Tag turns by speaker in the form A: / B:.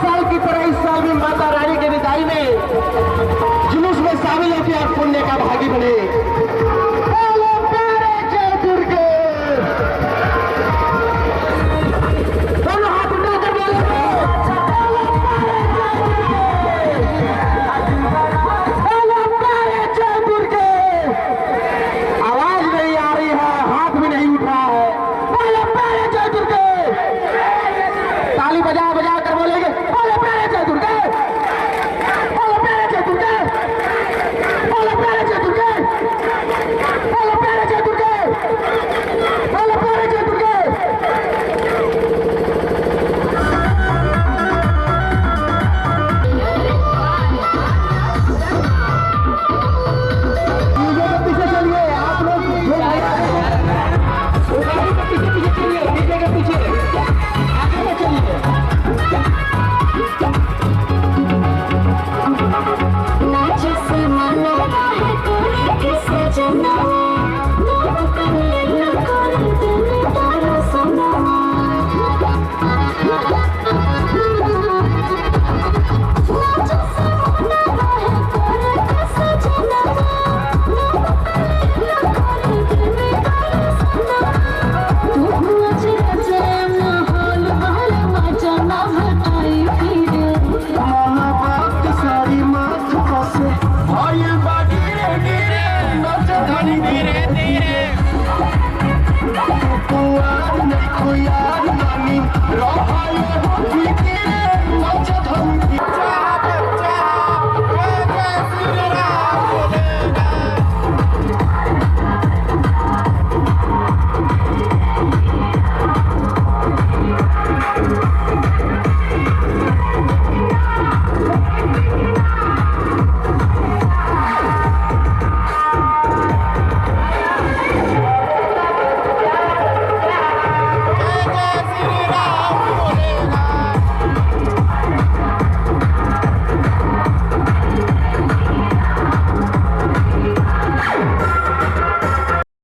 A: साल की तरह इस साल भी माता रानी के विदाई में जुलूस में शामिल होकर आप पुण्य का भागी बने। बोलो प्यारे जय दुर्गे। दोनों हाथ उठाकर बोलो प्यारे जय दुर्गे। आवाज नहीं आ रही है, हाथ भी नहीं उठ रहा है। बोलो प्यारे जय दुर्गे। ताली बजा बजा